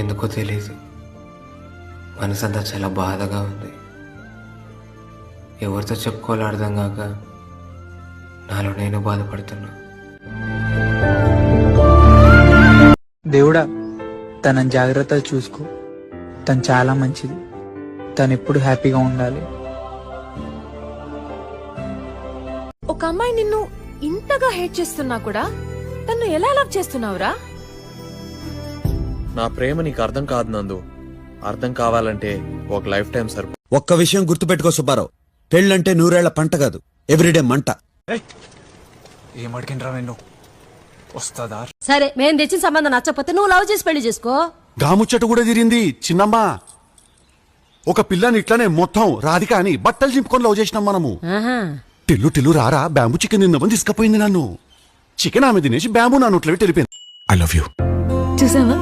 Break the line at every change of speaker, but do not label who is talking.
ఎందుకో తెలీదు, మనసంతా చాలా బాధగా ఉంది. ఎవరితో చెప్పుకోవాలో అర్థం కాక నాలో నేను బాధపడుతున్నా.
దేవుడా, తనని జాగ్రత్తగా చూసుకో. తను చాలా మంచిది. తను ఎప్పుడు హ్యాపీగా ఉండాలి.
ఒక అమ్మాయి నిన్ను ఇంతగా హేట్ చేస్తున్నా కూడా తను ఎలా లవ్ చేస్తున్నావురా?
నా ప్రేమ నీకు అర్థం కాదు నందు. అర్థం కావాలంటే ఒక లైఫ్ టైం సరిపో.
ఒక్క విషయం గుర్తుపెట్టుకో సుబ్బారావు, పెళ్ళంటే 100 ఏళ్ల పంట కాదు, ఎవ్రీడే మంట.
ఏమడికినరా నిన్ను? వస్తుందా?
సరే, మేము తెచ్చిన సంబంధం నచ్చకపోతే నువ్వు లవ్ చేసి పెళ్లి చేసుకో.
గాముచ్చట కూడా తిరిగింది చిన్నమ్మా. ఒక పిల్లని ఇట్లానే మొత్తం రాధిక అని బట్టలు చింపుకొని లవ్ చేసినాం మనము. టిల్లు టిల్లు రారా బ్యాంబు చికెన్ తిందామని తీసుకుపోయింది నన్ను. చికెన్ ఆమె తినేసి బ్యాంబు నా నోట్లో వెళ్ళిపోయింది. I love you.
చూసావా